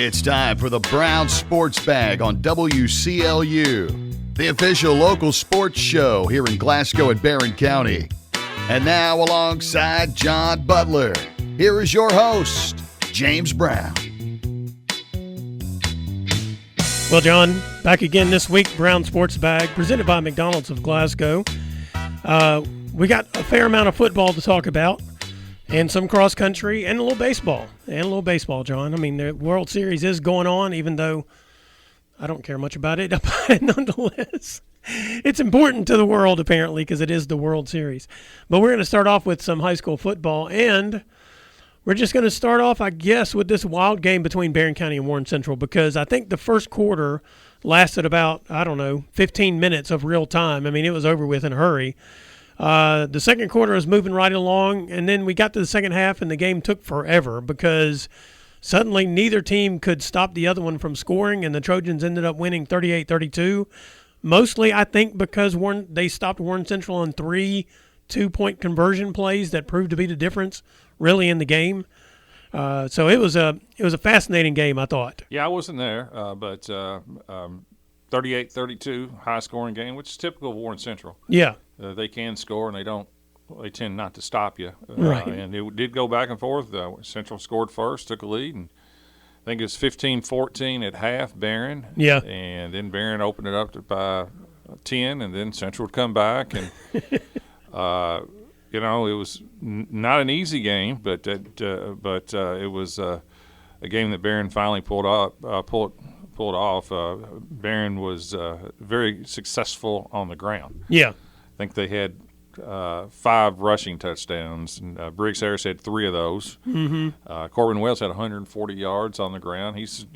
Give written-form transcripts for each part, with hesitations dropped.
It's time for the Brown Sports Bag on WCLU, the official local sports show here in Glasgow and Barron County. And now, alongside John Butler, here is your host, James Brown. Well, John, back again this week, Brown Sports Bag, presented by McDonald's of Glasgow. We got a fair amount of football to talk about, and some cross country, and a little baseball. John. I mean, the World Series is going on, even though I don't care much about it. But nonetheless, it's important to the world, apparently, because it is the World Series. But we're going to start off with some high school football, and we're just going to start off, I guess, with this wild game between Barron County and Warren Central, because I think the first quarter lasted about, 15 minutes of real time. I mean, it was over with in a hurry. The second quarter was moving right along, and then we got to the second half, and the game took forever because suddenly neither team could stop the other one from scoring, and the Trojans ended up winning 38-32, mostly, I think, because they stopped Warren Central on 3 two-point conversion plays that proved to be the difference, really, in the game. So it was a fascinating game, I thought. Yeah, I wasn't there, but 38-32, high-scoring game, which is typical of Warren Central. Yeah. They can score, and they tend not to stop you. Right. And it did go back and forth. Central scored first, took a lead, and I think it was 15-14 at half, Barron. Yeah. And then Barron opened it up by 10, and then Central would come back. And, it was not an easy game, but it was a game that Barron finally pulled off. Barron was very successful on the ground. Yeah. I think they had 5 rushing touchdowns, and Briggs Harris had 3 of those. Mm-hmm. Corbin Wells had 140 yards on the ground. He's,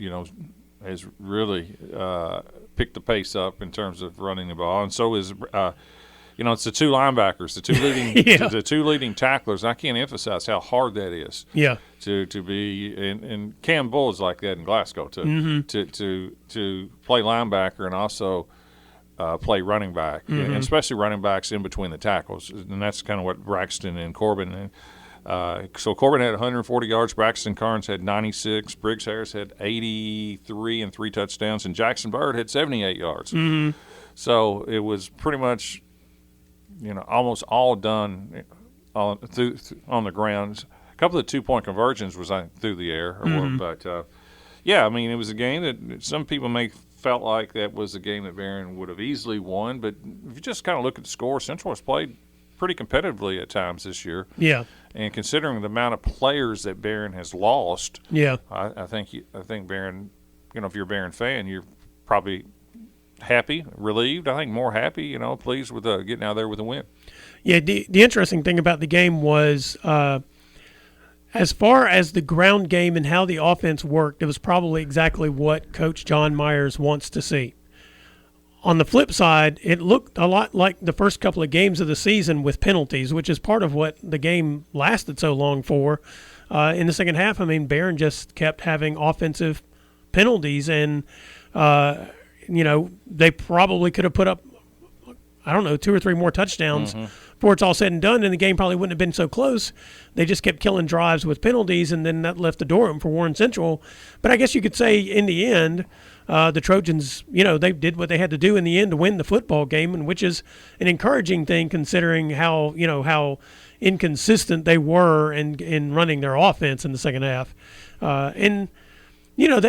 has really picked the pace up in terms of running the ball, and so is it's the 2 linebackers, the two leading tacklers. I can't emphasize how hard that is. Yeah. To be and Cam Bull is like that in Glasgow too. Mm-hmm. To play linebacker and also play running back, mm-hmm. and especially running backs in between the tackles, and that's kind of what Braxton and Corbin. So Corbin had 140 yards, Braxton Carnes had 96, Briggs Harris had 83 and 3 touchdowns, and Jackson Bird had 78 yards. Mm-hmm. So it was pretty much, almost all done on the ground. A couple of 2-point conversions was through the air, but it was a game that some people felt like that was a game that Barron would have easily won. But if you just kind of look at the score, Central has played pretty competitively at times this year. Yeah. And considering the amount of players that Barron has lost, I think Barron, if you're a Barron fan, you're probably happy, relieved. I think more happy, pleased with getting out there with a win. Yeah, the interesting thing about the game was as far as the ground game and how the offense worked, it was probably exactly what Coach John Myers wants to see. On the flip side, it looked a lot like the first couple of games of the season with penalties, which is part of what the game lasted so long for. In the second half, Barron just kept having offensive penalties, and they probably could have put up, 2 or 3 more touchdowns before it's all said and done, and the game probably wouldn't have been so close. They just kept killing drives with penalties, and then that left the door open for Warren Central. But I guess you could say in the end, the Trojans, they did what they had to do in the end to win the football game, and which is an encouraging thing considering how inconsistent they were in running their offense in the second half. They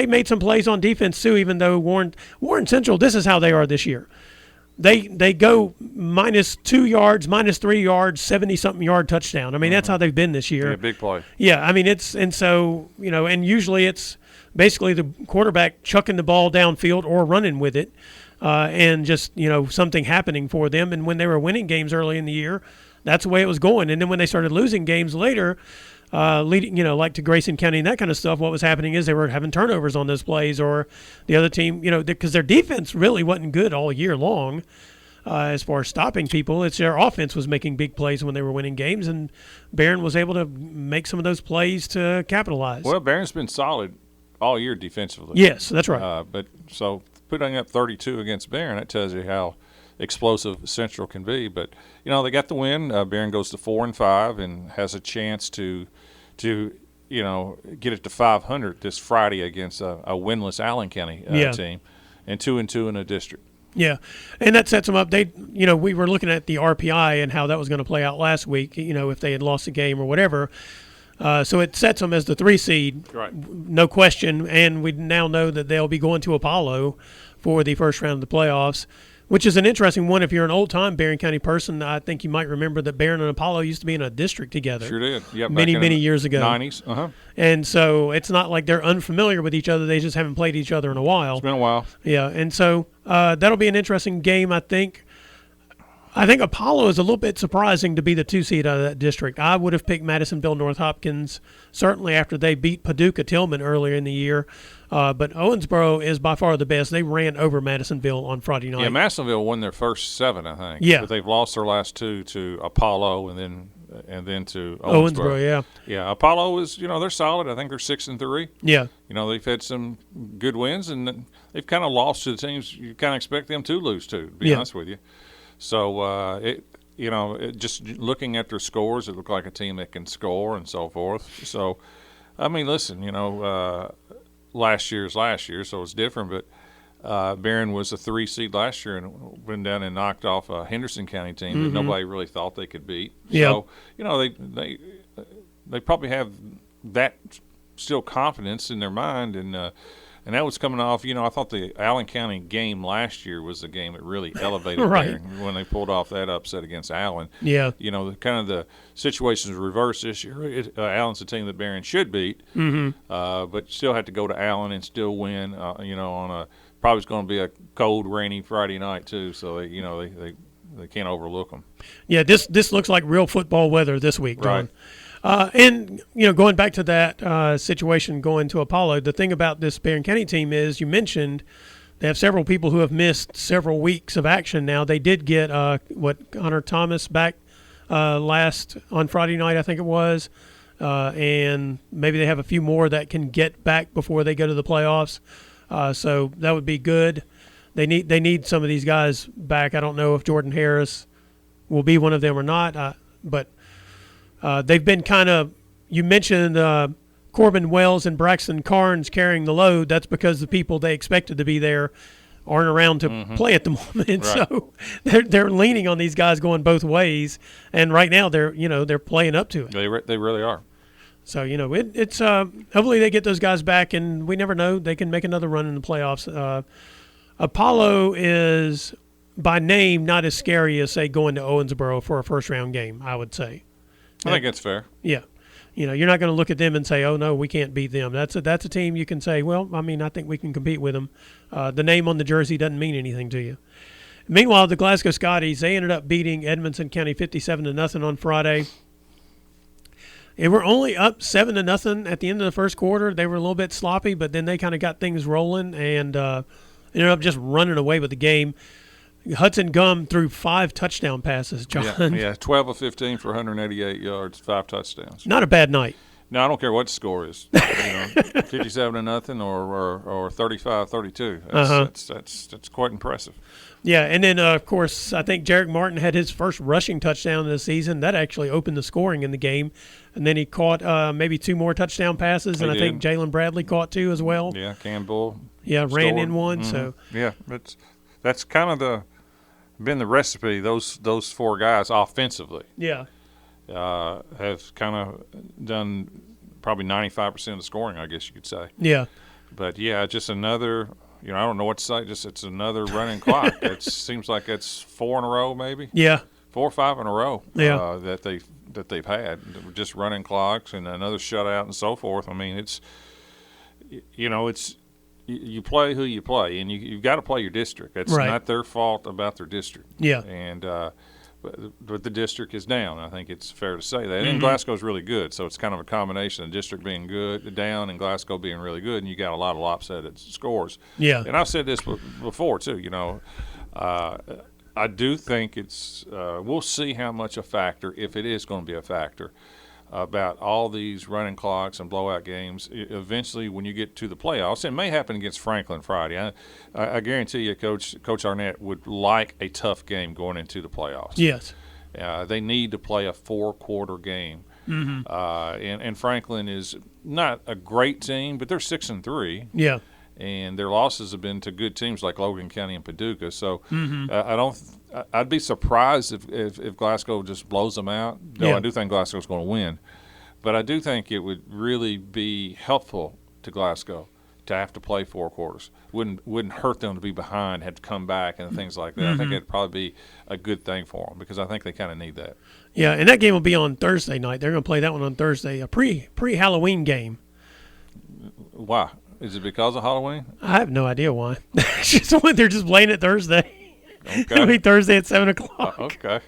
made some plays on defense too, even though Warren Central, this is how they are this year. They go -2 yards, -3 yards, 70-something yard touchdown. That's how they've been this year. Yeah, big play. Yeah, and usually it's basically the quarterback chucking the ball downfield or running with it, and just, something happening for them. And when they were winning games early in the year, that's the way it was going. And then when they started losing games later, leading, like to Grayson County and that kind of stuff, what was happening is they were having turnovers on those plays, or the other team, because their defense really wasn't good all year long as far as stopping people. It's their offense was making big plays when they were winning games, and Barron was able to make some of those plays to capitalize. Well, Barron's been solid all year defensively. Yes, that's right. But so putting up 32 against Barron, that tells you how explosive Central can be. But, they got the win. Barron goes to 4-5 and has a chance to get it to 500 this Friday against a winless Allen County team, and 2-2 in a district. Yeah, and that sets them up. We were looking at the RPI and how that was going to play out last week. If they had lost a game or whatever. So it sets them as the 3 seed, right? No question. And we now know that they'll be going to Apollo for the first round of the playoffs, which is an interesting one. If you're an old-time Barron County person, I think you might remember that Barron and Apollo used to be in a district together. Sure did. Yeah, many years ago. 90s. Uh-huh. And so it's not like they're unfamiliar with each other. They just haven't played each other in a while. It's been a while. Yeah, and so that'll be an interesting game, I think. I think Apollo is a little bit surprising to be the 2 seed out of that district. I would have picked Madisonville North Hopkins, certainly after they beat Paducah Tillman earlier in the year. But Owensboro is by far the best. They ran over Madisonville on Friday night. Yeah, Madisonville won their first 7, I think. Yeah. But they've lost their last 2 to Apollo and then to Owensboro. Yeah. Yeah, Apollo is, they're solid. I think they're 6-3. Yeah. They've had some good wins, and they've kind of lost to the teams you kind of expect them to lose to be honest with you. So, just looking at their scores, it looked like a team that can score and so forth. So, I mean, listen, last year's last year, so it's different. But Barron was a 3 seed last year and went down and knocked off a Henderson County team that nobody really thought they could beat. Yeah. So, they probably have that still confidence in their mind, and that was coming off, I thought the Allen County game last year was the game that really elevated right. when they pulled off that upset against Allen. Yeah. Kind of the situation's reversed this year. Allen's a team that Barron should beat, but still had to go to Allen and still win, on a probably going to be a cold, rainy Friday night too, so they can't overlook them. Yeah, this looks like real football weather this week, John. Right. And going back to that situation going to Apollo, the thing about this Barron County team is you mentioned they have several people who have missed several weeks of action now. They did get, Connor Thomas back last on Friday night, I think it was, and maybe they have a few more that can get back before they go to the playoffs. So that would be good. They need some of these guys back. I don't know if Jordan Harris will be one of them or not, but they've been kind of – you mentioned Corbin Wells and Braxton Carnes carrying the load. That's because the people they expected to be there aren't around to play at the moment. Right. So they're leaning on these guys going both ways. And right now they're playing up to it. They really are. So, it's hopefully they get those guys back, and we never know. They can make another run in the playoffs. Apollo is, by name, not as scary as, say, going to Owensboro for a first-round game, I would say. I think that's fair. Yeah. You're not going to look at them and say, oh, no, we can't beat them. That's a team you can say, well, I think we can compete with them. The name on the jersey doesn't mean anything to you. Meanwhile, the Glasgow Scotties, they ended up beating Edmonson County 57-0 on Friday. They were only up 7-0 at the end of the first quarter. They were a little bit sloppy, but then they kind of got things rolling and ended up just running away with the game. Hudson Gum threw 5 touchdown passes, John. Yeah, 12 of 15 for 188 yards, 5 touchdowns. Not a bad night. No, I don't care what the score is. 57-0 or 35-32. That's quite impressive. Yeah, and then, of course, I think Jarek Martin had his first rushing touchdown of the season. That actually opened the scoring in the game. And then he caught maybe 2 more touchdown passes, and I think Jalen Bradley caught 2 as well. Yeah, Campbell. Ran in one. Mm-hmm. So yeah, that's kind of been the recipe. Those 4 guys offensively. Yeah. Have kind of done probably 95% of the scoring, I guess you could say. Yeah. But, yeah, just another – I don't know what to say. It's another running clock. It seems like it's 4 in a row maybe. Yeah. 4 or 5 in a row that they've had. Just running clocks and another shutout and so forth. I mean, it's you play who you play, and you've got to play your district. It's not their fault about their district. Yeah. And but the district is down. I think it's fair to say that. And Glasgow's really good, so it's kind of a combination of the district being good, down, and Glasgow being really good, and you got a lot of lopsided scores. Yeah. And I've said this before too. I do think it's we'll see how much a factor, if it is going to be a factor, about all these running clocks and blowout games. Eventually, when you get to the playoffs, it may happen against Franklin Friday. I guarantee you, Coach Arnett would like a tough game going into the playoffs. Yes. They need to play a 4-quarter game. Mm-hmm. And Franklin is not a great team, but they're 6-3. Yeah. And their losses have been to good teams like Logan County and Paducah. So I'd be surprised if Glasgow just blows them out. Though Yeah. I do think Glasgow's going to win, but I do think it would really be helpful to Glasgow to have to play 4 quarters. Wouldn't hurt them to be behind, have to come back, and things like that. I think it'd probably be a good thing for them because I think they kind of need that. Yeah, and that game will be on Thursday night. They're going to play that one on Thursday, a pre-Halloween game. Why? Is it because of Halloween? I have no idea why. They're just playing it Thursday. Okay. It'll be Thursday at 7:00. Okay.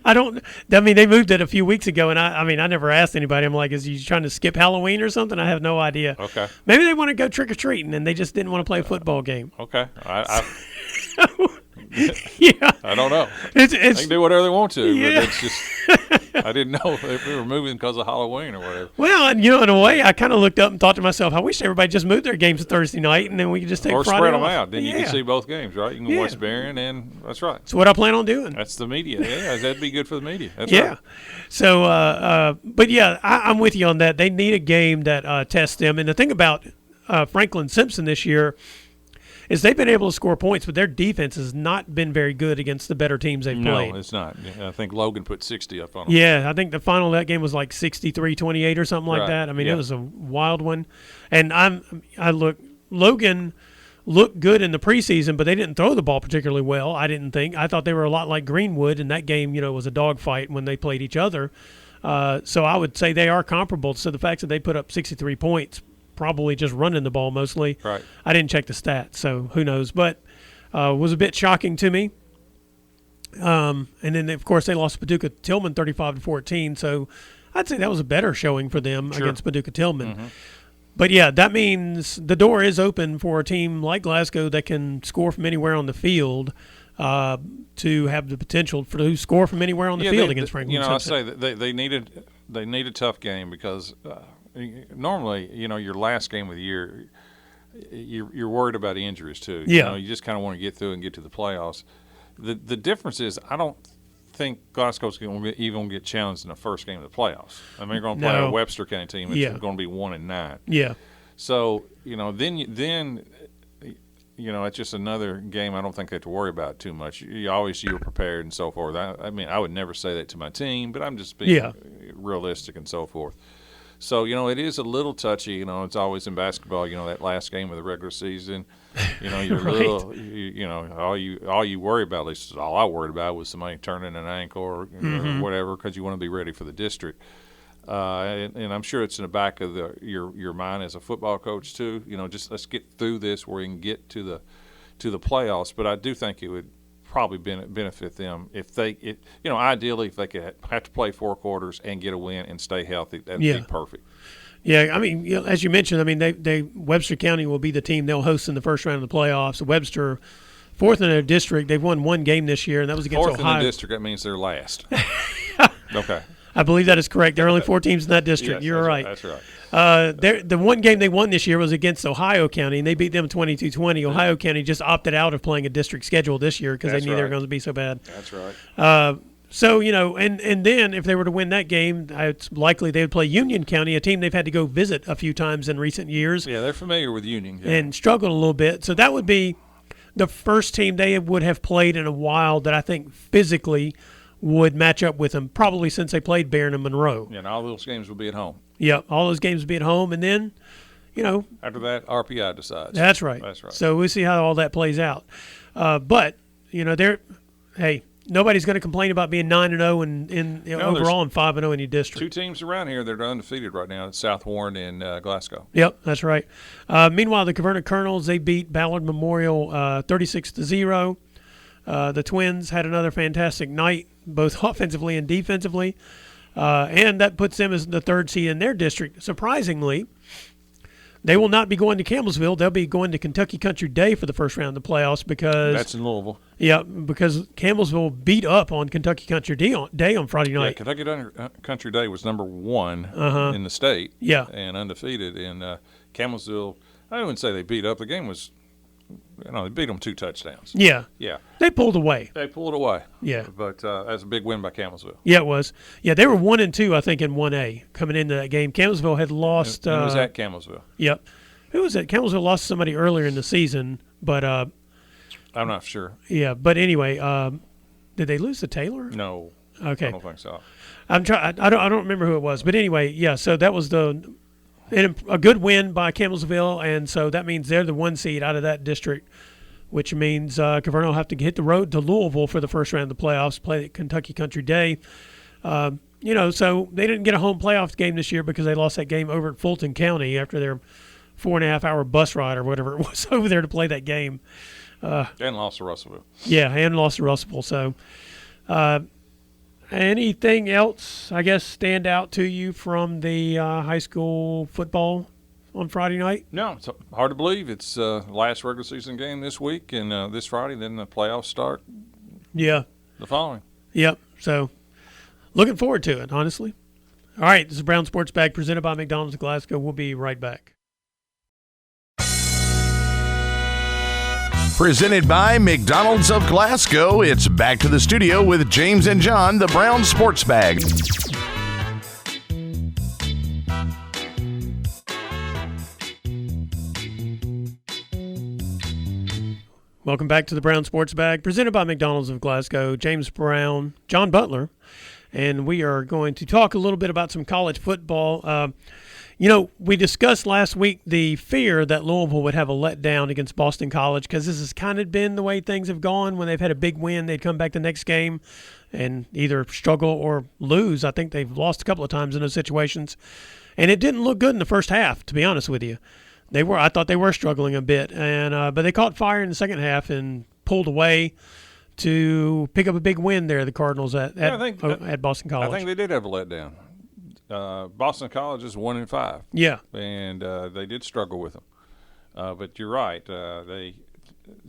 I mean, they moved it a few weeks ago, and I never asked anybody. I'm like, is he trying to skip Halloween or something? I have no idea. Okay. Maybe they want to go trick or treating, and they just didn't want to play a football game. Okay. Yeah, I don't know. they They can do whatever they want to, Yeah. but it's just I didn't know if we were moving because of Halloween or whatever. Well, and in a way, I kind of looked up and thought to myself, I wish everybody just moved their games to Thursday night, and then we could just take Or Friday spread them off. out. Then you can see both games, right? You can Yeah. watch Barron, and that's right. That's what I plan on doing. That's the media. Yeah, that'd be good for the media. That's Yeah. right. So, but yeah, I'm with you on that. They need a game that tests them. And the thing about Franklin Simpson this year is they've been able to score points, but their defense has not been very good against the better teams they've played. No, it's not. I think Logan put 60 up on them. Yeah, I think the final of that game was like 63-28 or something like Right. that. I mean, Yeah. it was a wild one. And Logan looked good in the preseason, but they didn't throw the ball particularly well, I didn't think. I thought they were a lot like Greenwood, and that game, was a dogfight when they played each other. So I would say they are comparable. So the fact that they put up 63 points, probably just running the ball mostly. Right. I didn't check the stats, so who knows. But was a bit shocking to me. And then, of course, they lost Paducah Tillman 35-14. So I'd say that was a better showing for them against Paducah Tillman. Mm-hmm. But, yeah, that means the door is open for a team like Glasgow that can score from anywhere on the field to have the potential to score from anywhere on the field against Franklin Simpson. I say that they need a tough game because normally, your last game of the year, you're worried about injuries too. Yeah. You just kind of want to get through and get to the playoffs. The difference is I don't think Glasgow's going to even get challenged in the first game of the playoffs. I mean, they're going to play a Webster County team that's going to be 1-9. Yeah. So then it's just another game I don't think they have to worry about too much. You're prepared and so forth. I mean, I would never say that to my team, but I'm just being realistic and so forth. So, it is a little touchy. It's always in basketball, that last game of the regular season. You're Right. all you worry about, at least all I worried about, was somebody turning an ankle or whatever, because you want to be ready for the district. And I'm sure it's in the back of your mind as a football coach too. Just let's get through this where we can get to the playoffs. But I do think it would probably benefit them if ideally if they could have to play 4 quarters and get a win and stay healthy. That'd be perfect. Yeah, I mean, as you mentioned, I mean, they Webster County will be the team they'll host in the first round of the playoffs. Webster, 4th in their district, they've won 1 game this year, and that was against 4th Ohio. in the district, that means they're last. Okay. I believe that is correct. There are only 4 teams in that district. Yes, You're right. That's right. The 1 game they won this year was against Ohio County, and they beat them 22-20. Ohio County just opted out of playing a district schedule this year because they knew they were going to be so bad. That's right. So, and then if they were to win that game, it's likely they would play Union County, a team they've had to go visit a few times in recent years. Yeah, they're familiar with Union. Yeah. And struggled a little bit. So that would be the first team they would have played in a while that I think physically would match up with them, probably since they played Barron and Monroe. Yeah, and all those games will be at home. Yeah, all those games will be at home. And then, after that, RPI decides. That's right. That's right. So we'll see how all that plays out. But, nobody's going to complain about being 9-0 and overall and 5-0 in your district. 2 teams around here that are undefeated right now: South Warren and Glasgow. Yep, that's right. Meanwhile, the Caverna Colonels, they beat Ballard Memorial 36-0. The Twins had another fantastic night, both offensively and defensively, and that puts them as the 3rd seed in their district. Surprisingly, they will not be going to Campbellsville. They'll be going to Kentucky Country Day for the first round of the playoffs because That's in Louisville. Yeah, because Campbellsville beat up on Kentucky Country Day on Friday night. Yeah, Kentucky Country Day was number 1 in the state. Yeah. And undefeated. And Campbellsville, I wouldn't say they beat up. The game was they beat them 2 touchdowns. Yeah. Yeah. They pulled away. They pulled away. Yeah. But that's a big win by Campbellsville. Yeah, it was. Yeah, they were 1-2, I think, in 1A coming into that game. Campbellsville had lost. It was at Campbellsville. Yep. Who was it? Campbellsville lost somebody earlier in the season, but I'm not sure. yeah. But anyway, did they lose to Taylor? No. Okay. I don't think so. I'm trying. I don't remember who it was, but anyway, yeah. So that was a good win by Campbellsville, and so that means they're the 1 seed out of that district, which means Caverna will have to hit the road to Louisville for the first round of the playoffs, play at Kentucky Country Day. So they didn't get a home playoff game this year because they lost that game over at Fulton County after their 4.5-hour bus ride or whatever it was over there to play that game. And lost to Russellville. Yeah, and lost to Russellville. So anything else, I guess, stand out to you from the high school football on Friday night? No, it's hard to believe. It's last regular season game this week, and this Friday, then the playoffs start Yeah. the following. Yep. So looking forward to it, honestly. All right, this is Brown Sports Bag presented by McDonald's of Glasgow. We'll be right back. Presented by McDonald's of Glasgow, it's back to the studio with James and John, the Brown Sports Bag. Welcome back to the Brown Sports Bag, presented by McDonald's of Glasgow. James Brown, John Butler, and we are going to talk a little bit about some college football. We discussed last week the fear that Louisville would have a letdown against Boston College because this has kind of been the way things have gone. When they've had a big win, they'd come back the next game and either struggle or lose. I think they've lost a couple of times in those situations. And it didn't look good in the first half, to be honest with you. I thought they were struggling a bit, and but they caught fire in the second half and pulled away to pick up a big win there, the Cardinals at Boston College. I think they did have a letdown. Boston College is 1-5. Yeah, and they did struggle with them. But you're right. The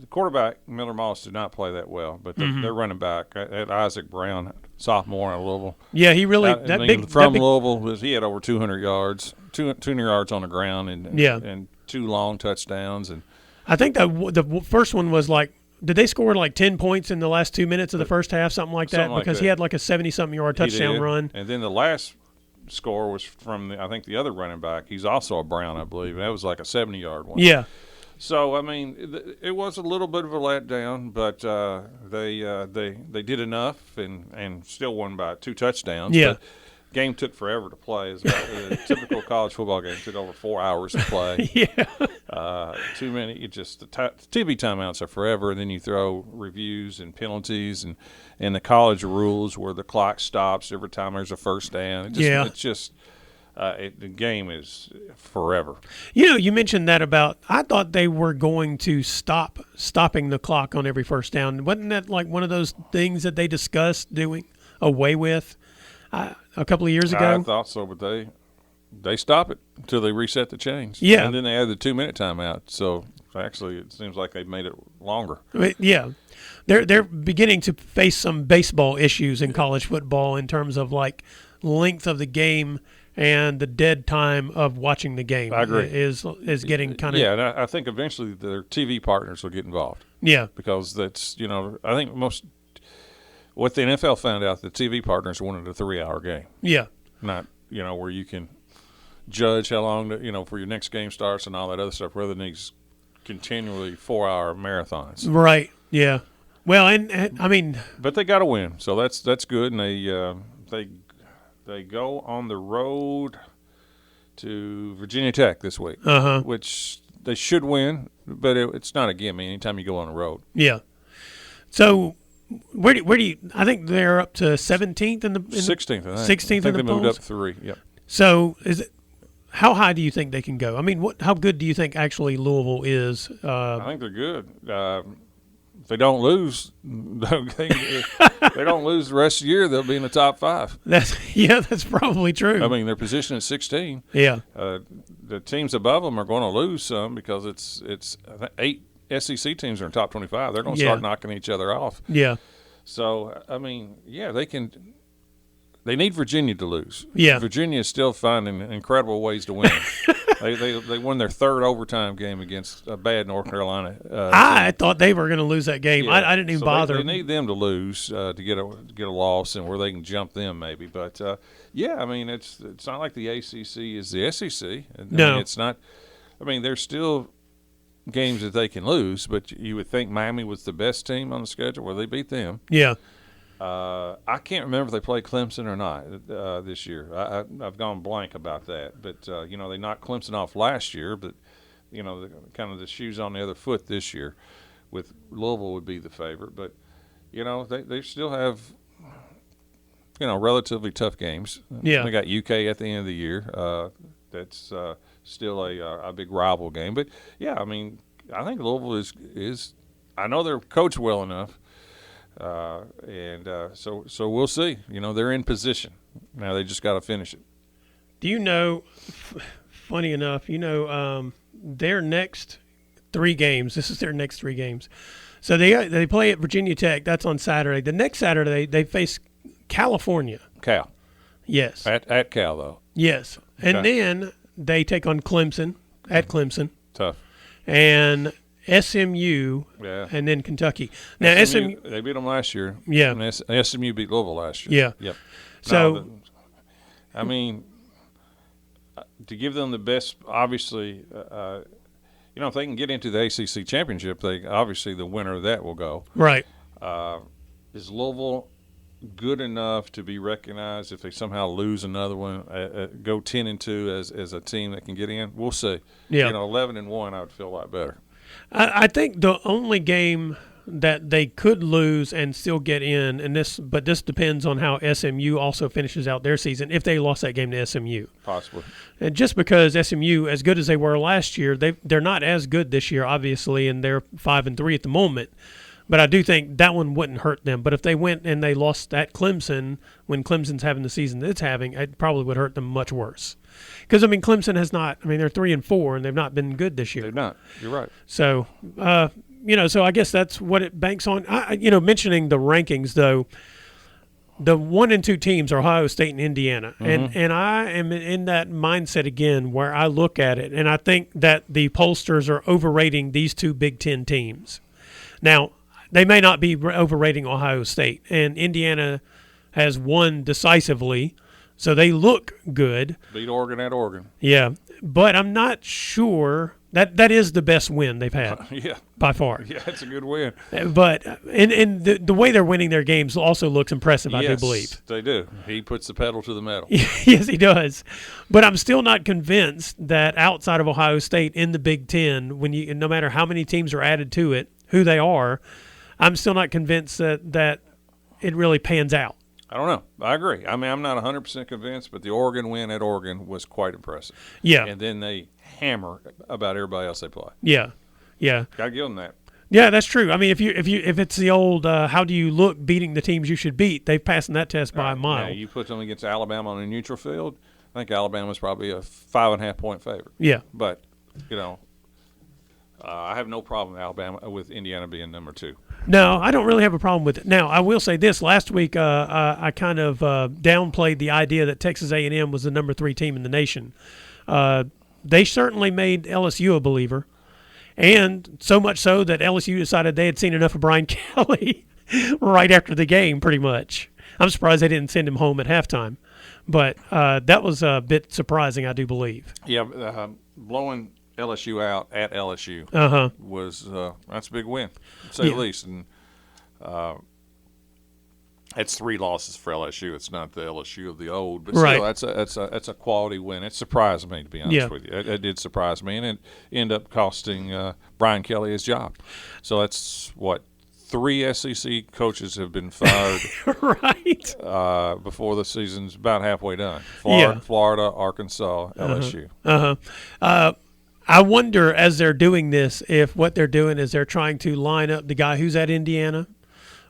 quarterback Miller Moss did not play that well, but their running back Isaac Brown, sophomore in Louisville. Yeah, he really Louisville he had over 200 yards, 200 yards on the ground, and 2 long touchdowns. And I think the first one was like. Did they score like 10 points in the last 2 minutes of the first half, something like that? Because he had like a 70-something yard touchdown run. And then the last score was from the other running back. He's also a Brown, I believe. And that was like a 70-yard one. Yeah. So I mean, it was a little bit of a letdown, but they did enough and still won by 2 touchdowns. Yeah. But game took forever to play. A typical college football game took over 4 hours to play. Yeah. Too many. The TV timeouts are forever, and then you throw reviews and penalties and the college rules where the clock stops every time there's a first down. The game is forever. You mentioned that about. I thought they were going to stopping the clock on every first down. Wasn't that like one of those things that they discussed doing away with a couple of years ago? I thought so, but they stop it until they reset the chains. Yeah, and then they add the 2-minute timeout. So actually, it seems like they've made it longer. Yeah, they're beginning to face some baseball issues in college football in terms of like length of the game and the dead time of watching the game. I agree. Is getting kind of and I think eventually their TV partners will get involved. Yeah, because that's I think what the NFL found out, the TV partners wanted a 3-hour game. Yeah, not where you can judge how long for your next game starts and all that other stuff, rather than these continually 4-hour marathons. Right. Yeah. Well, and I mean, but they got to win, so that's good, and they go on the road to Virginia Tech this week, which they should win, but it's not a gimme anytime you go on the road. Yeah. So where do you? I think they're up to 17th in the 16th. I think 16th in the they moved polls? up 3. Yep. So how high do you think they can go? I mean, how good do you think actually Louisville is? I think they're good. If they don't lose, they don't lose the rest of the year, they'll be in the top 5. That's probably true. I mean, they're positioned at 16. Yeah. The teams above them are going to lose some because it's I think 8 SEC teams are in top 25. They're going to start knocking each other off. Yeah. So I mean, they can. They need Virginia to lose. Yeah. Virginia is still finding incredible ways to win. They won their third overtime game against a bad North Carolina. I thought they were going to lose that game. Yeah. I didn't even So bother. They need them to lose to get a loss, and where they can jump them maybe. But yeah, I mean it's not like the ACC is the SEC. No, it's not. I mean, there's still games that they can lose, but you would think Miami was the best team on the schedule. Well, they beat them. Yeah. I can't remember if they played Clemson or not this year. I've gone blank about that. But, they knocked Clemson off last year, but, kind of the shoes on the other foot this year with Louisville would be the favorite. But, they still have, relatively tough games. Yeah. They got UK at the end of the year. That's still a big rival game. But, yeah, I mean, I think Louisville is I know they're coached well enough. So we'll see. They're in position. Now they just got to finish it. Do you know, funny enough, their next 3 games, this is their next 3 games. So they play at Virginia Tech. That's on Saturday. The next Saturday, they face California. Cal. Yes. At Cal, though. Yes. Okay. And then they take on Clemson, at Clemson. Tough. And SMU, yeah. And then Kentucky. Now SMU they beat them last year. Yeah. And SMU beat Louisville last year. Yeah. Yep. So, I mean, to give them the best, obviously, if they can get into the ACC championship, obviously the winner of that will go. Right. Is Louisville good enough to be recognized if they somehow lose another one, go 10-2 as a team that can get in? We'll see. Yeah. 11-1, I would feel a lot better. I think the only game that they could lose and still get in, but this depends on how SMU also finishes out their season. If they lost that game to SMU, possibly, and just because SMU, as good as they were last year, they're not as good this year, obviously, and they're 5-3 at the moment. But I do think that one wouldn't hurt them. But if they went and they lost at Clemson when Clemson's having the season that it's having, it probably would hurt them much worse. Because, Clemson has not – they're 3-4, and they've not been good this year. They've not. You're right. So, so I guess that's what it banks on. Mentioning the rankings, though, the 1 and 2 teams are Ohio State and Indiana. Mm-hmm. And I am in that mindset again where I look at it, and I think that the pollsters are overrating these 2 Big Ten teams. Now, they may not be overrating Ohio State, and Indiana has won decisively, so they look good. Beat Oregon at Oregon. Yeah, but I'm not sure that is the best win they've had. Yeah, by far. Yeah, it's a good win. But and the way they're winning their games also looks impressive. Yes, I do believe they do. He puts the pedal to the metal. Yes, he does. But I'm still not convinced that outside of Ohio State in the Big Ten, no matter how many teams are added to it, who they are, I'm still not convinced that it really pans out. I don't know. I agree. I'm not 100% convinced, but the Oregon win at Oregon was quite impressive. Yeah. And then they hammer about everybody else they play. Yeah. Yeah. Got to give them that. Yeah, that's true. If it's the old how do you look beating the teams you should beat, they've passed that test by a mile. Now, you put them against Alabama on a neutral field, I think Alabama's probably a 5.5 point favorite. Yeah. But, I have no problem with Indiana being number 2. No, I don't really have a problem with it. Now, I will say this. Last week, I kind of downplayed the idea that Texas A&M was the number 3 team in the nation. They certainly made LSU a believer, and so much so that LSU decided they had seen enough of Brian Kelly right after the game, pretty much. I'm surprised they didn't send him home at halftime. But that was a bit surprising, I do believe. Yeah, blowing LSU out at LSU was that's a big win, to say the least. And it's 3 losses for LSU. It's not the LSU of the old, but still, that's a quality win. It surprised me, to be honest with you. It did surprise me, and it ended up costing Brian Kelly his job. So that's what 3 SEC coaches have been fired right before the season's about halfway done. Florida, Arkansas, LSU. I wonder, as they're doing this, if what they're doing is they're trying to line up the guy who's at Indiana,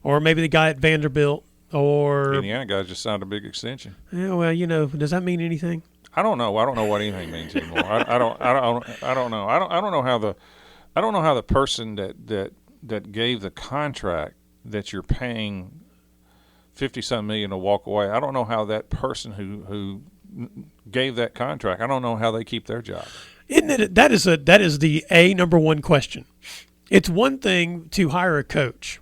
or maybe the guy at Vanderbilt, or Indiana guy just signed a big extension. Yeah, well, does that mean anything? I don't know. I don't know what anything means anymore. I don't know. I don't know how the person that gave the contract that you're paying $50-some million to walk away. I don't know how that person who gave that contract. I don't know how they keep their job. Isn't it? That is the number one question. It's one thing to hire a coach.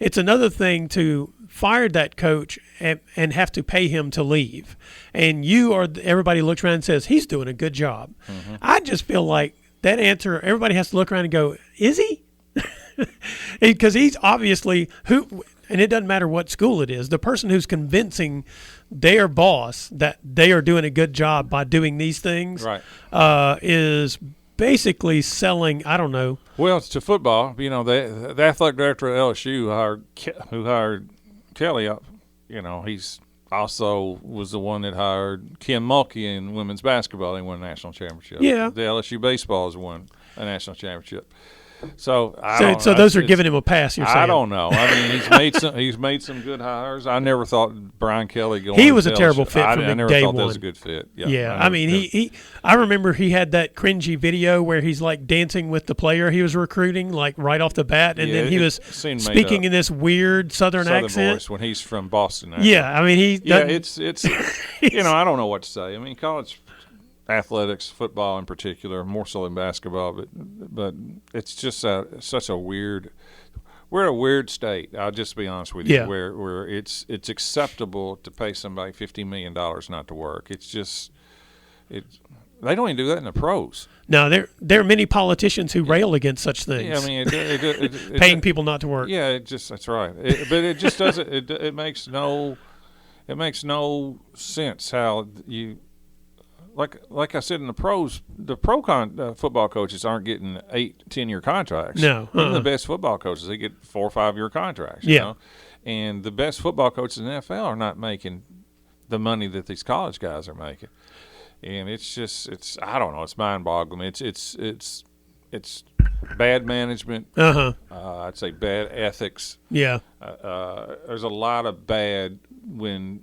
It's another thing to fire that coach and have to pay him to leave. And everybody looks around and says, he's doing a good job. Mm-hmm. I just feel like that answer, everybody has to look around and go, is he? Because he's obviously and it doesn't matter what school it is, the person who's convincing their boss that they are doing a good job by doing these things right. Is basically selling, I don't know. Well, it's to football. You know, the athletic director at LSU who hired Kelly, he's also was the one that hired Ken Mulkey in women's basketball. They won a national championship. Yeah. The LSU baseball has won a national championship. So those are giving him a pass. You're saying? I don't know. I mean, he's made some good hires. I never thought Brian Kelly going. He was a terrible fit for me. I never day thought one. that was a good fit. Yeah. I mean, I remember he had that cringy video where he's like dancing with the player he was recruiting, like right off the bat, and then he was speaking in this weird Southern accent voice when he's from Boston. Yeah, I mean it's I don't know what to say. I mean, college athletics, football in particular, more so than basketball, but it's just such a weird. We're in a weird state. I'll just be honest with you. Yeah. Where it's acceptable to pay somebody $50 million not to work. It's just they don't even do that in the pros. No, there are many politicians who rail against such things. Yeah, I mean, it paying people not to work. Yeah, that's right. But it just doesn't. It makes no sense how you. Like I said in the pros, the football coaches aren't getting 8-10-year contracts. No, even the best football coaches, they get 4 or 5 year contracts. Yeah, you know? And the best football coaches in the NFL are not making the money that these college guys are making. And it's I don't know, it's mind boggling. It's bad management. I'd say bad ethics. Yeah. There's a lot of bad when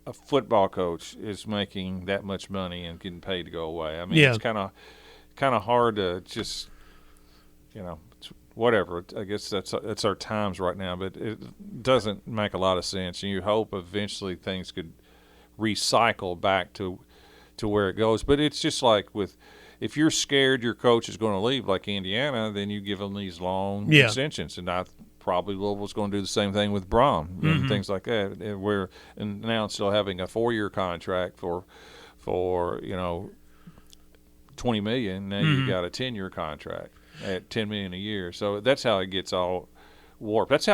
a football coach is making that much money and getting paid to go away. I mean, it's kind of hard to just, whatever. I guess that's our times right now, but it doesn't make a lot of sense. And you hope eventually things could recycle back to where it goes. But it's just like if you're scared your coach is going to leave, like Indiana, then you give them these long extensions. And I probably Louisville's going to do the same thing with Brown and things like that. And now instead of having a 4-year contract for $20 million, now you got a 10-year contract at $10 million a year. So that's how it gets all warped. That's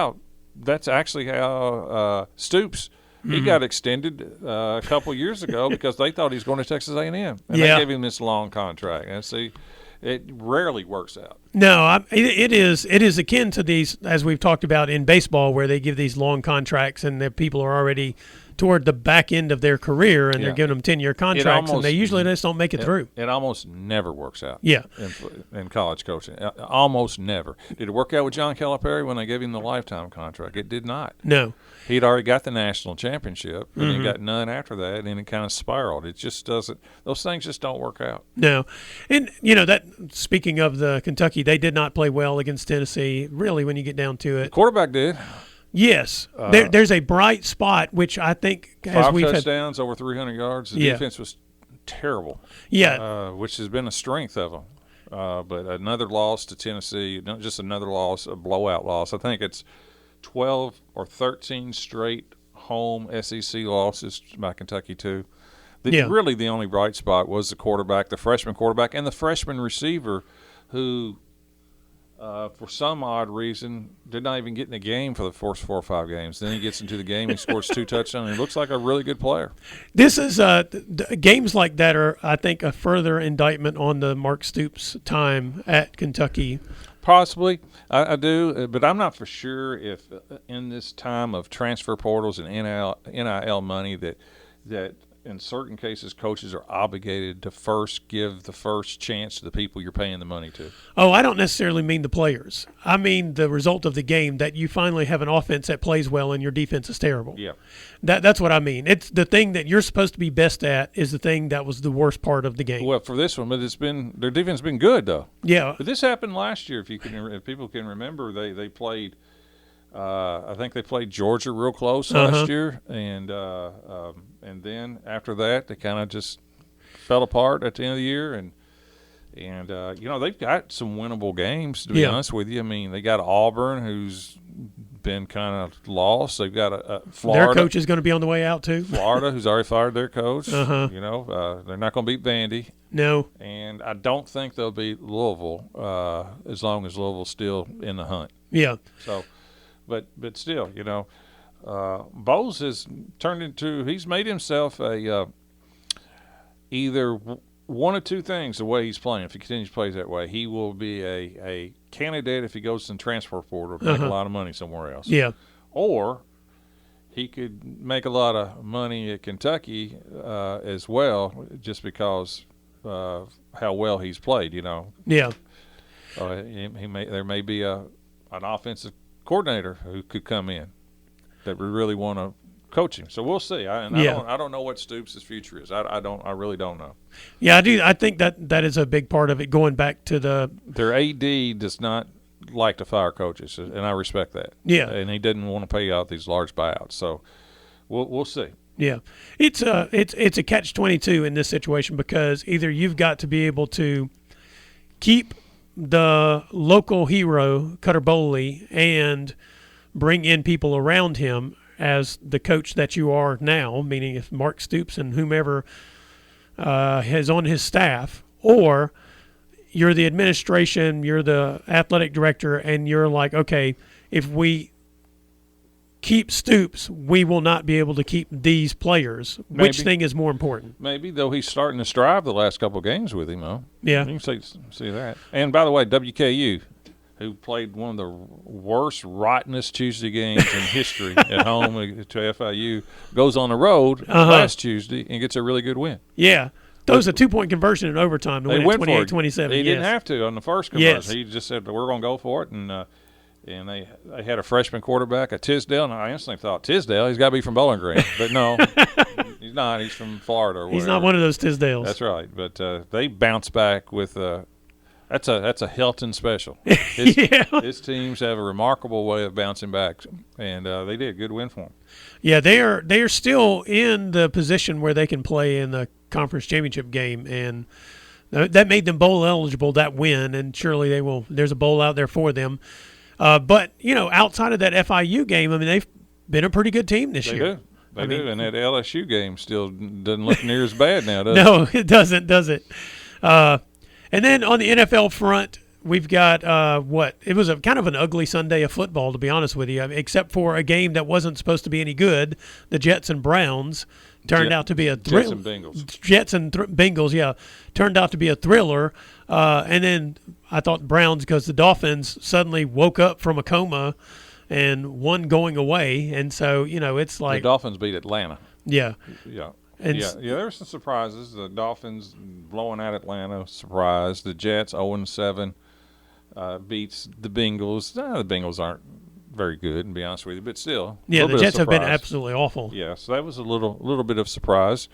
actually how Stoops. He got extended a couple years ago because they thought he was going to Texas A&M, and they gave him this long contract. And see, it rarely works out. No, it is akin to these, as we've talked about in baseball, where they give these long contracts and the people are already toward the back end of their career, and they're giving them 10-year contracts, and they usually just don't make it through. It almost never works out. Yeah. In college coaching, almost never. Did it work out with John Calipari when they gave him the lifetime contract? It did not. No. He'd already got the national championship, and he got none after that, and it kind of spiraled. It just doesn't. Those things just don't work out. No, and that. Speaking of the Kentucky, they did not play well against Tennessee. Really, when you get down to it, the quarterback did. Yes, there's a bright spot, which I think as 5 touchdowns, over 300 yards. The defense was terrible. Yeah, which has been a strength of them. But another loss to Tennessee, not just another loss, a blowout loss. I think it's 12 or 13 straight home SEC losses by Kentucky too. Really, the only bright spot was the quarterback, the freshman quarterback, and the freshman receiver, who, for some odd reason, did not even get in the game for the first 4 or 5 games. Then he gets into the game, he scores 2 touchdowns, and he looks like a really good player. This is games like that are, I think, a further indictment on the Mark Stoops time at Kentucky. Possibly, I do, but I'm not for sure if in this time of transfer portals and NIL money that in certain cases coaches are obligated to first give the first chance to the people you're paying the money to. Oh, I don't necessarily mean the players. I mean the result of the game, that you finally have an offense that plays well and your defense is terrible. Yeah. That's what I mean. It's the thing that you're supposed to be best at is the thing that was the worst part of the game. Well, for this one, but their defense has been good though. Yeah. But this happened last year. If people can remember, they played. I think they played Georgia real close last year, and then after that they kind of just fell apart at the end of the year, and they've got some winnable games, to be honest with you. I mean, they got Auburn, who's been kind of lost. They've got a Florida. Their coach is going to be on the way out too. Florida, who's already fired their coach. Uh-huh. They're not going to beat Vandy. No. And I don't think they'll beat Louisville as long as Louisville's still in the hunt. Yeah. So, but still, Bowles has turned into – he's made himself either one of two things the way he's playing. If he continues to play that way, he will be a candidate if he goes in transfer portal to make a lot of money somewhere else. Yeah. Or he could make a lot of money at Kentucky as well, just because how well he's played. Yeah. There may be an offensive coordinator who could come in that we really want to coach him. So we'll see. I don't know what Stoops' future is. I really don't know. Yeah, I do. I think that is a big part of it. Going back to their AD does not like to fire coaches, and I respect that. Yeah, and he didn't want to pay out these large buyouts. So we'll see. Yeah, it's a catch-22 in this situation, because either you've got to be able to keep the local hero Cutter Bowley and bring in people around him as the coach that you are now, meaning if Mark Stoops and whomever is on his staff, or you're the administration, you're the athletic director, and you're like, okay, if we keep Stoops, we will not be able to keep these players. Maybe. Which thing is more important? Maybe, though he's starting to strive the last couple of games with him, though. Yeah. You can see that. And, by the way, WKU, who played one of the worst, rottenest Tuesday games in history at home to FIU, goes on the road last Tuesday and gets a really good win. Yeah. Those a 2-point conversion in overtime to win at 28-27. He didn't have to on the first conversion. Yes. He just said, we're going to go for it. And they had a freshman quarterback at Tisdale, and I instantly thought, Tisdale, he's got to be from Bowling Green. But no, he's not. He's from Florida or whatever. He's not one of those Tisdales. That's right. But they bounce back with that's a Hilton special. His teams have a remarkable way of bouncing back, and they did. Good win for them. Yeah, they are still in the position where they can play in the conference championship game, and that made them bowl eligible, that win, and surely they will. There's a bowl out there for them. But, outside of that FIU game, I mean, they've been a pretty good team this year. They do, and that LSU game still doesn't look near as bad now, does it? No, it doesn't, does it? And then on the NFL front, we've got it was a kind of an ugly Sunday of football, to be honest with you, except for a game that wasn't supposed to be any good. The Jets and Browns turned out to be a thriller. Jets and Bengals, yeah, turned out to be a thriller. And then I thought Browns, because the Dolphins suddenly woke up from a coma and one going away, and so it's like the Dolphins beat Atlanta. Yeah. And there were some surprises. The Dolphins blowing out Atlanta, surprise. The Jets 0-7 beats the Bengals. The Bengals aren't very good, to be honest with you, but still. Yeah, the Jets have been absolutely awful. Yeah, so that was a little bit of surprise.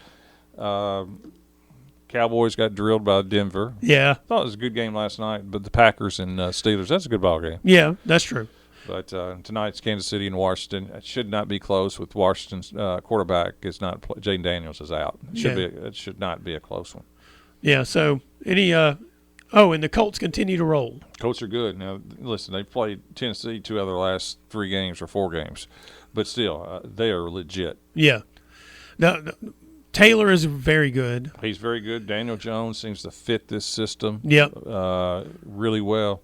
Cowboys got drilled by Denver. Yeah. I thought it was a good game last night, but the Packers and Steelers, that's a good ball game. Yeah, that's true. But tonight's Kansas City and Washington. It should not be close with Washington's quarterback is not Jaden Daniels is out. It should not be a close one. Yeah, so any and the Colts continue to roll. Colts are good. Now, listen, they've played Tennessee 2 out of the last 3 games or 4 games. But still, they are legit. Yeah. Taylor is very good. He's very good. Daniel Jones seems to fit this system really well.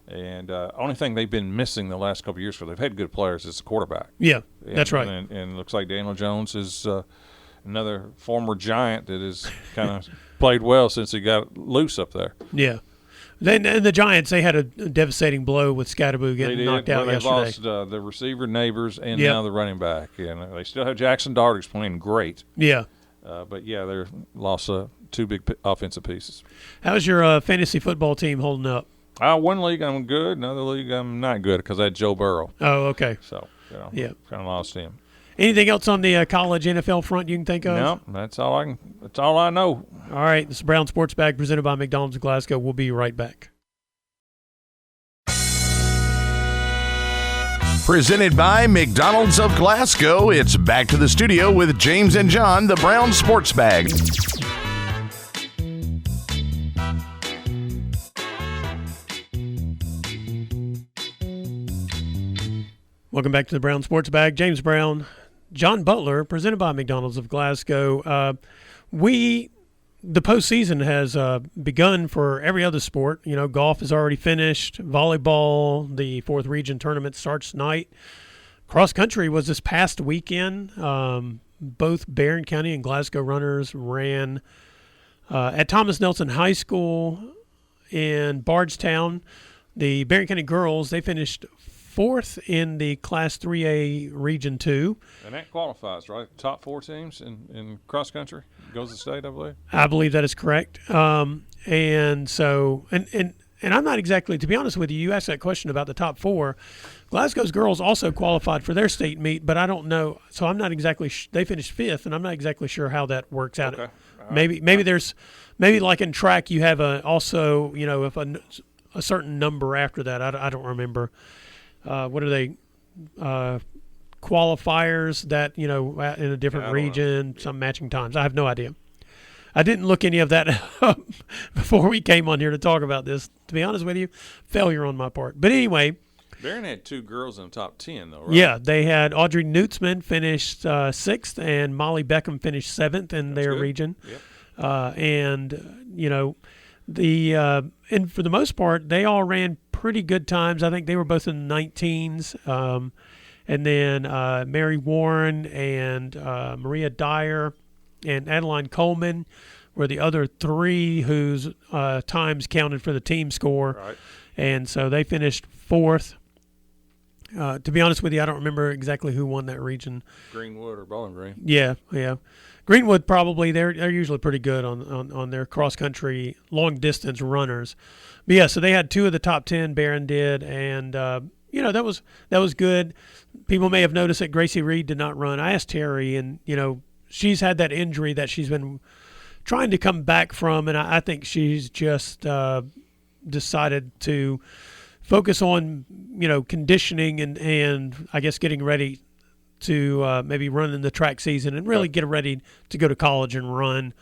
And only thing they've been missing the last couple of years, they've had good players, is the quarterback. Yeah, that's right. And it looks like Daniel Jones is another former Giant that has kind of played well since he got loose up there. Yeah. And the Giants, they had a devastating blow with Scatterboo getting knocked out yesterday. They lost the receiver Neighbors and now the running back. And they still have Jackson Dart, who's playing great. Yeah. But, they lost 2 big offensive pieces. How's your fantasy football team holding up? One league I'm good, another league I'm not good because I had Joe Burrow. Oh, okay. So, kind of lost him. Anything else on the college NFL front you can think of? No, that's all I know. All right, this is Brown Sports Bag presented by McDonald's of Glasgow. We'll be right back. Presented by McDonald's of Glasgow, it's back to the studio with James and John, the Brown Sports Bag. Welcome back to the Brown Sports Bag. James Brown, John Butler, presented by McDonald's of Glasgow. The postseason has begun for every other sport. You know, golf is already finished. Volleyball, the 4th region tournament starts tonight. Cross country was this past weekend. Both Barron County and Glasgow runners ran at Thomas Nelson High School in Bardstown. The Barron County girls, they finished 4th in the Class 3A Region 2. And that qualifies, right? Top 4 teams in cross country goes to state, I believe. I believe that is correct. And so, and I'm not exactly, to be honest with you, you asked that question about the top 4. Glasgow's girls also qualified for their state meet, but I don't know. So I'm not exactly, they finished 5th, and I'm not exactly sure how that works out. Okay. Maybe there's, maybe like in track, you have also, you know, if a certain number after that. I don't remember. What are they? Qualifiers that, you know, in a different region, some matching times. I have no idea. I didn't look any of that up before we came on here to talk about this. To be honest with you, failure on my part. But anyway. Barron had 2 girls in the top 10, though, right? Yeah, they had Audrey Nutzman finished 6th and Molly Beckham finished 7th in their region. Yep. And, you know, and for the most part, they all ran pretty good times. I think they were both in the 19s. And then Mary Warren and Maria Dyer and Adeline Coleman were the other 3 whose times counted for the team score. Right. And so they finished 4th. To be honest with you, I don't remember exactly who won that region. Greenwood or Bowling Green. Yeah. Greenwood probably, they're usually pretty good on their cross-country long-distance runners. But, yeah, so they had 2 of the top 10, Barron did, and, you know, that was good. People may have noticed that Gracie Reed did not run. I asked Terry, and, you know, she's had that injury that she's been trying to come back from, and I think she's just decided to focus on, you know, conditioning and I guess getting ready to maybe run in the track season and really get ready to go to college and run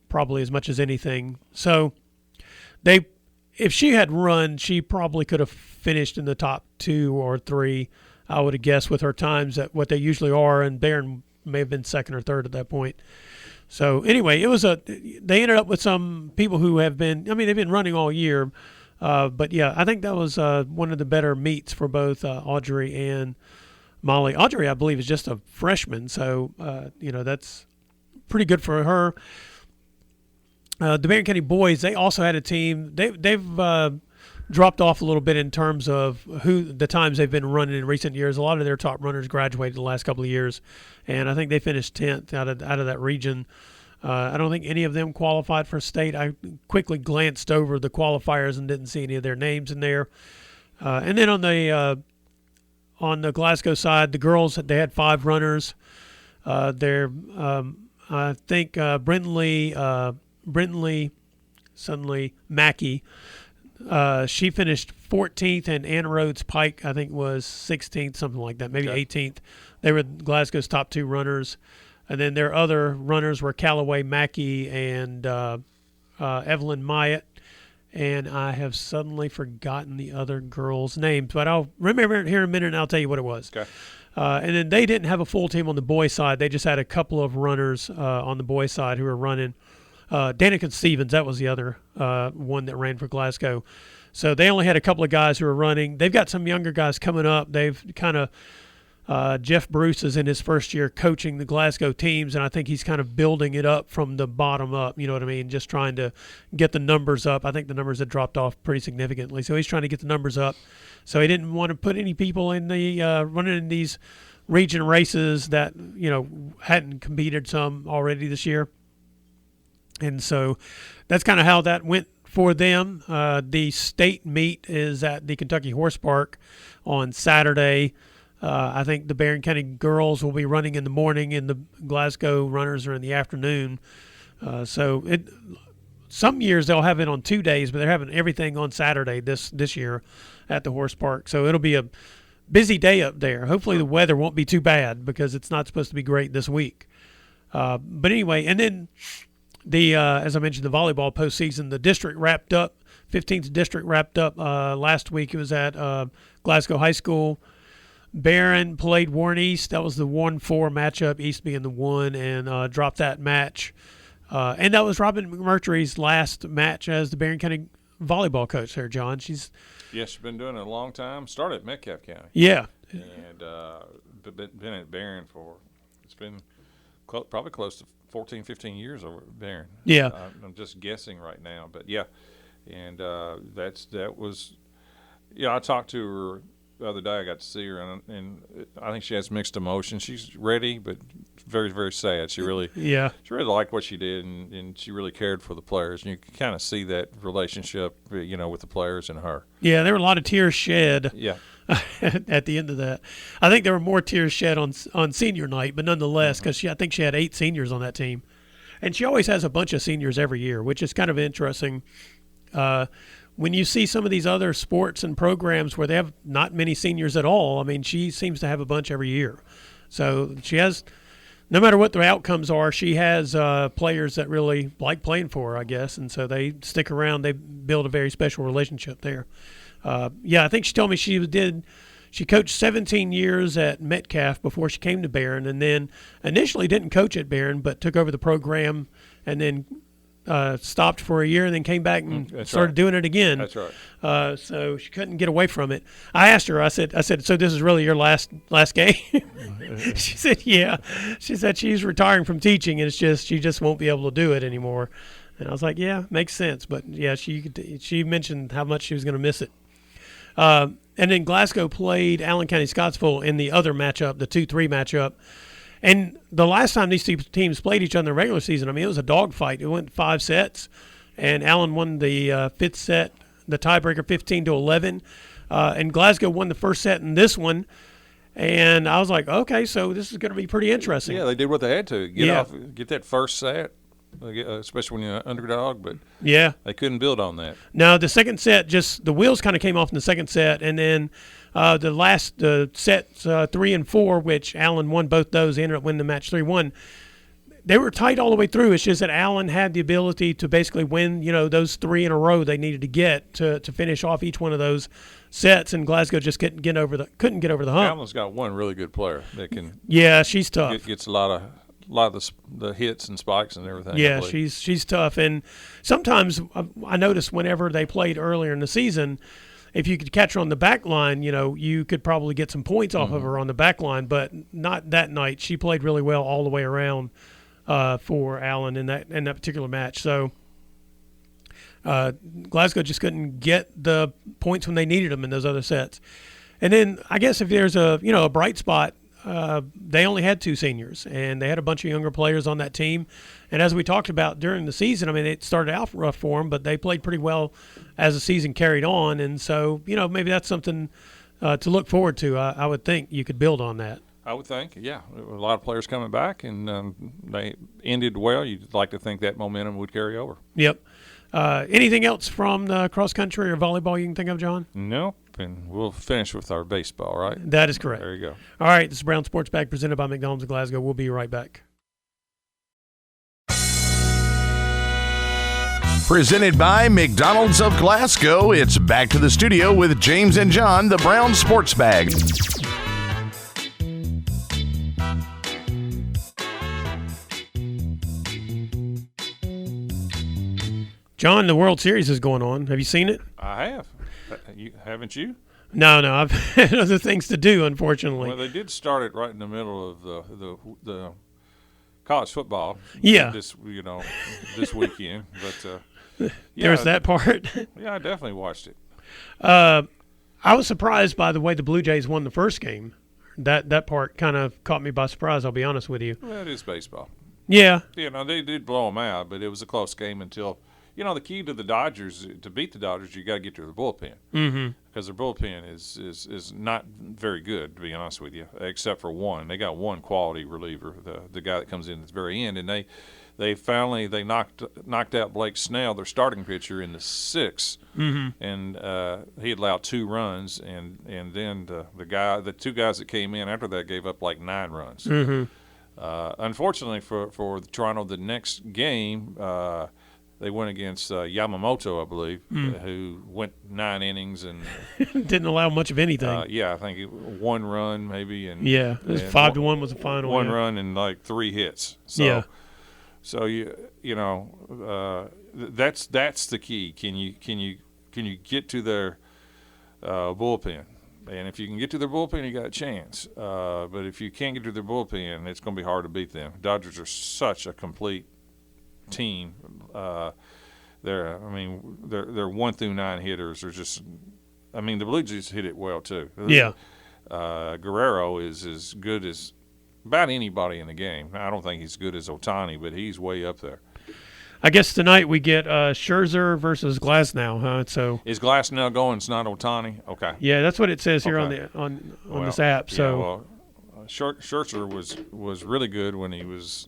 probably as much as anything. So if she had run, she probably could have finished in the top 2 or 3, I would have guessed, with her times at what they usually are, and Barron may have been 2nd or 3rd at that point. So anyway, they ended up with some people who have been, I mean, they've been running all year. But, yeah, I think that was one of the better meets for both Audrey and Molly. Audrey, I believe, is just a freshman, so, you know, that's pretty good for her. The Barron County boys, they also had a team. They've dropped off a little bit in terms of the times they've been running in recent years. A lot of their top runners graduated the last couple of years, and I think they finished 10th out of that region. I don't think any of them qualified for state. I quickly glanced over the qualifiers and didn't see any of their names in there. And then on the Glasgow side, the girls, they had 5 runners. I think Brentley Suddenly Mackey, she finished 14th, and Ann Rhodes Pike, I think, was 16th, something like that, maybe 18th. They were Glasgow's top 2 runners. And then their other runners were Callaway Mackey and Evelyn Myatt. And I have suddenly forgotten the other girl's names, but I'll remember it here in a minute, and I'll tell you what it was. Okay. And then they didn't have a full team on the boys' side. They just had a couple of runners on the boys' side who were running. Danica Stevens, that was the other one that ran for Glasgow. So they only had a couple of guys who were running. They've got some younger guys coming up. They've kind of Jeff Bruce is in his first year coaching the Glasgow teams, and I think he's kind of building it up from the bottom up, you know what I mean, just trying to get the numbers up. I think the numbers had dropped off pretty significantly, so he's trying to get the numbers up. So he didn't want to put any people in the running in these region races that, you know, hadn't competed some already this year. And so that's kind of how that went for them. The state meet is at the Kentucky Horse Park on Saturday. I think the Barron County girls will be running in the morning, and the Glasgow runners are in the afternoon. Some years they'll have it on 2 days, but they're having everything on Saturday this year at the horse park. So it'll be a busy day up there. Hopefully the weather won't be too bad because it's not supposed to be great this week. But anyway, and then as I mentioned, the volleyball postseason, the district wrapped up. 15th district wrapped up last week. It was at Glasgow High School. Barron played Warren East. That was the 1-4 matchup, East being the 1, and dropped that match. And that was Robin McMurtry's last match as the Barron County volleyball coach there, John. She's been doing it a long time. Started at Metcalfe County. Yeah. And been at Barron it's been probably close to 14, 15 years over at Barron. Yeah. I'm just guessing right now. But, yeah, and that was – I talked to her the other day. I got to see her, and I think she has mixed emotions. She's ready, but very, very sad. She really liked what she did, and she really cared for the players. And you can kind of see that relationship, with the players and her. Yeah, there were a lot of tears shed. Yeah. At the end of that, I think there were more tears shed on senior night, but nonetheless, because I think she had 8 seniors on that team, and she always has a bunch of seniors every year, which is kind of interesting. When you see some of these other sports and programs where they have not many seniors at all, I mean, she seems to have a bunch every year. So she has, no matter what the outcomes are, she has players that really like playing for her, I guess, and so they stick around. They build a very special relationship there. I think she told me she coached 17 years at Metcalfe before she came to Barron, and then initially didn't coach at Barron, but took over the program and then stopped for a year and then came back and started doing it again. That's right. So she couldn't get away from it. I asked her, I said, so this is really your last game? She said, yeah. She said she's retiring from teaching, and it's just she just won't be able to do it anymore. And I was like, yeah, makes sense. But, yeah, she mentioned how much she was going to miss it. And then Glasgow played Allen County Scottsville in the other matchup, the 2-3 matchup. And the last time these two teams played each other in the regular season, I mean, it was a dogfight. It went 5 sets, and Allen won the 5th set, the tiebreaker 15-11. And Glasgow won the first set in this one. And I was like, okay, so this is going to be pretty interesting. Yeah, they did what they had to get that first set. Especially when you're an underdog, but they couldn't build on that. No, the second set, just the wheels kind of came off in the second set, and then the last sets 3 and 4, which Allen won both those, ended up winning the match 3-1. They were tight all the way through. It's just that Allen had the ability to basically win, those 3 in a row they needed to get to finish off each one of those sets, and Glasgow just couldn't get over the hump. Allen's got one really good player that can. Yeah, she's tough. Gets a lot of the hits and spikes and everything. Yeah, she's tough. And sometimes I noticed whenever they played earlier in the season, if you could catch her on the back line, you could probably get some points off of her on the back line. But not that night. She played really well all the way around for Allen in that particular match. So Glasgow just couldn't get the points when they needed them in those other sets. And then I guess if there's a bright spot, they only had 2 seniors, and they had a bunch of younger players on that team. And as we talked about during the season, I mean, it started out rough for them, but they played pretty well as the season carried on. And so, maybe that's something to look forward to. I would think you could build on that. I would think, yeah. A lot of players coming back, and they ended well. You'd like to think that momentum would carry over. Yep. Anything else from the cross-country or volleyball you can think of, John? No, and we'll finish with our baseball, right? That is correct. There you go. All right, this is Brown Sports Bag presented by McDonald's of Glasgow. We'll be right back. Presented by McDonald's of Glasgow, it's back to the studio with James and John, the Brown Sports Bag. John, the World Series is going on. Have you seen it? I have. Haven't you? No, I've had other things to do, unfortunately. Well, they did start it right in the middle of the college football. Yeah. This weekend, but there was that part. Yeah, I definitely watched it. I was surprised by the way the Blue Jays won the first game. That part kind of caught me by surprise. I'll be honest with you. Well, it is baseball. Yeah. They did blow them out, but it was a close game until. The key to the Dodgers, to beat the Dodgers, you got to get to the bullpen. Mm-hmm. Because their bullpen is not very good, to be honest with you, except for one. They got one quality reliever, the guy that comes in at the very end, and they finally knocked out Blake Snell, their starting pitcher, in the 6th, and he had allowed 2 runs, and then the 2 guys that came in after that gave up like 9 runs. Mm-hmm. Unfortunately for Toronto, the next game. they went against Yamamoto, I believe, who went 9 innings and didn't allow much of anything. I think 1 run maybe, and it was 5-1 was the final. 1 run and like 3 hits. So, so that's the key. Can you get to their bullpen? And if you can get to their bullpen, you got a chance. But if you can't get to their bullpen, it's going to be hard to beat them. Dodgers are such a complete team. They're 1 through 9 hitters are just. I mean, the Blue Jays hit it well too. Yeah. Guerrero is as good as about anybody in the game. I don't think he's good as Ohtani, but he's way up there. I guess tonight we get Scherzer versus Glasnow, huh? So is Glasnow going? It's not Ohtani. Okay. Yeah, that's what it says here on this app. So Scherzer was really good when he was,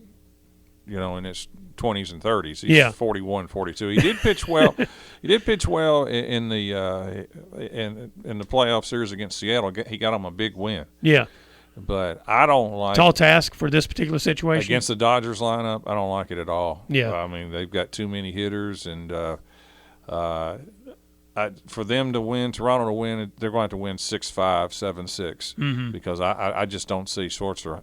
in his 20s and 30s. He's 41, 42. He did pitch well. He did pitch well in the playoff series against Seattle. He got him a big win. Yeah. But I don't like tall task for this particular situation against the Dodgers lineup. I don't like it at all. Yeah, I mean they've got too many hitters, and for them to win, Toronto to win, they're going to have to win 6-5, 7-6 because I just don't see Schwartzer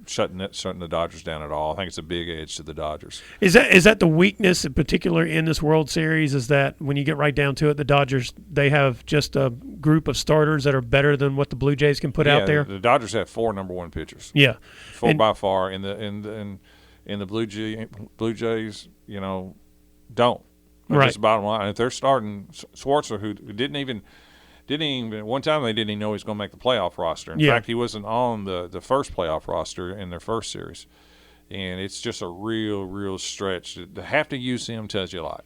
shutting the Dodgers down at all. I think it's a big edge to the Dodgers. Is that the weakness in particular in this World Series? Is that when you get right down to it, the Dodgers, they have just a group of starters that are better than what the Blue Jays can put out there? The Dodgers have 4 number 1 pitchers. Yeah. By far. In the Blue Jays, don't. Right. That's the bottom line. And if they're starting Schwartzer, who didn't even one time they didn't even know he was going to make the playoff roster. In fact, he wasn't on the first playoff roster in their first series. And it's just a real stretch. To have to use him tells you a lot.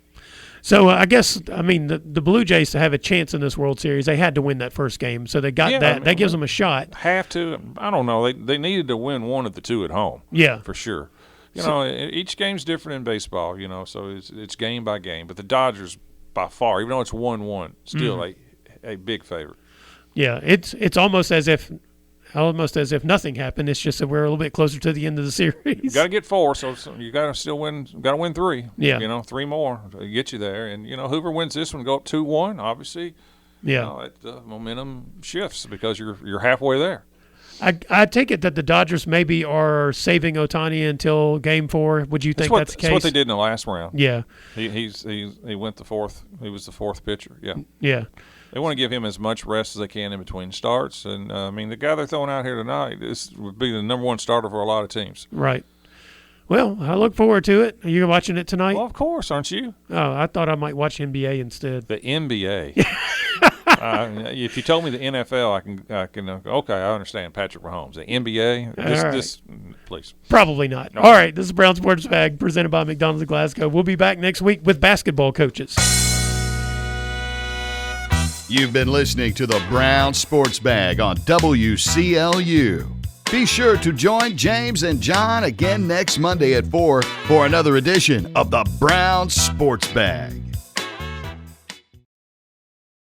So I guess, the Blue Jays, to have a chance in this World Series, they had to win that first game. So they got that. That gives them a shot. Have to. I don't know. They needed to win one of the 2 at home. Yeah. For sure. Each game's different in baseball, so it's game by game. But the Dodgers, by far, even though it's 1-1, still a big favorite. Yeah, it's almost as if nothing happened. It's just that we're a little bit closer to the end of the series. You got to get 4, so you got to still win. Got to win 3. Yeah, 3 more to get you there. And whoever wins this one, go up 2-1. Obviously, yeah, the momentum shifts because you're halfway there. I take it that the Dodgers maybe are saving Ohtani until Game 4. Would you think that's the case? That's what they did in the last round. Yeah, he went the 4th. He was the 4th pitcher. Yeah. Yeah. They want to give him as much rest as they can in between starts. And, the guy they're throwing out here tonight would be the number 1 starter for a lot of teams. Right. Well, I look forward to it. Are you watching it tonight? Well, of course, aren't you? Oh, I thought I might watch NBA instead. The NBA? If you told me the NFL, I can okay, I understand Patrick Mahomes. The NBA? Please. Probably not. No. All right, this is Brown Sports Bag presented by McDonald's of Glasgow. We'll be back next week with basketball coaches. You've been listening to the Brown Sports Bag on WCLU. Be sure to join James and John again next Monday at 4 for another edition of the Brown Sports Bag.